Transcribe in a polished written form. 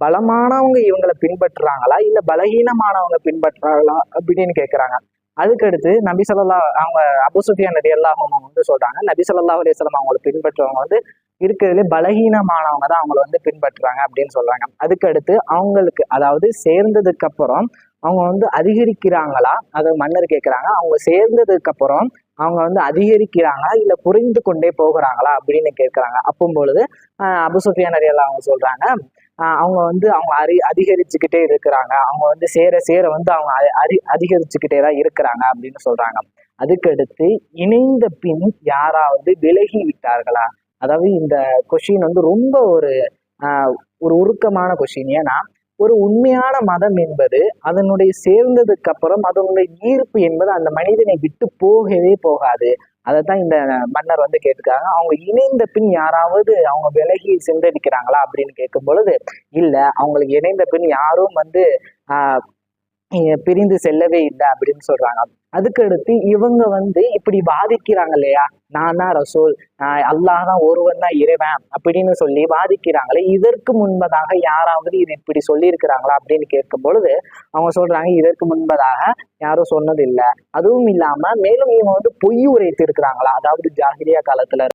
பலமானவங்க இவங்களை பின்பற்றுறாங்களா இல்ல பலகீனமானவங்க பின்பற்றுறாங்களா அப்படின்னு கேட்கிறாங்க. அதுக்கடுத்து நபி ஸல்லல்லாஹு அவங்க அபூ சுஃபியான் ரலியல்லாஹு அன்ஹு வந்து சொல்றாங்க, நபி ஸல்லல்லாஹு அலைஹி வஸல்லம் அவங்களை பின்பற்றுறவங்க வந்து இருக்கிறதுலே பலகீனமானவங்க தான் அவங்களை வந்து பின்பற்றுறாங்க அப்படின்னு சொல்றாங்க. அதுக்கடுத்து அவங்களுக்கு அதாவது சேர்ந்ததுக்கு அப்புறம் அவங்க வந்து அதிகரிக்கிறாங்களா, அதை மன்னர் கேட்கிறாங்க. அவங்க சேர்ந்ததுக்கு அப்புறம் அவங்க வந்து அதிகரிக்கிறாங்களா இல்ல குறைந்து கொண்டே போகிறாங்களா அப்படின்னு கேட்கிறாங்க. அப்போ பொழுது அபூ சுஃபியான் ரலியல்லாஹு அன்ஹு சொல்றாங்க, அவங்க வந்து அவங்க அதிகரிச்சுக்கிட்டே இருக்கிறாங்க, அவங்க வந்து சேர சேர வந்து அவங்க அதிகரிச்சுக்கிட்டே தான் இருக்கிறாங்க அப்படின்னு சொல்றாங்க. அதுக்கடுத்து இணைந்த பின் யாராவது விலகி விட்டார்களா, அதாவது இந்த கொஸ்டின் வந்து ரொம்ப ஒரு உருக்கமான கொஸ்டின். ஏன்னா ஒரு உண்மையான மதம் என்பது அதனுடைய சேர்ந்ததுக்கு அப்புறம் அதனுடைய ஈர்ப்பு என்பது அந்த மனிதனை விட்டு போகவே போகாது. அதைத்தான் இந்த மன்னர் வந்து கேட்டுக்காங்க. அவங்க இணைந்த பின் யாராவது அவங்க விலகி சென்றடிக்கிறாங்களா அப்படின்னு கேட்கும் பொழுது இல்ல, அவங்களுக்கு இணைந்த பின் யாரும் வந்து ஆஹ் பிரிந்து செல்லவே இல்லை அப்படின்னு சொல்றாங்க. அதுக்கடுத்து இவங்க வந்து இப்படி வாதிக்கிறாங்க இல்லையா, நான் தான் ரசூல், அல்லாஹ் தான் ஒருவன் தான் இறைவன் அப்படின்னு சொல்லி வாதிக்கிறாங்களே, இதற்கு முன்பதாக யாராவது இது இப்படி சொல்லியிருக்கிறாங்களா அப்படின்னு கேட்கும் பொழுது அவங்க சொல்றாங்க, இதற்கு முன்பதாக யாரும் சொன்னது இல்லை. அதுவும் இல்லாம மேலும் இவங்க வந்து பொய் உரைத்து இருக்கிறாங்களா, அதாவது ஜாகிலியா காலத்துல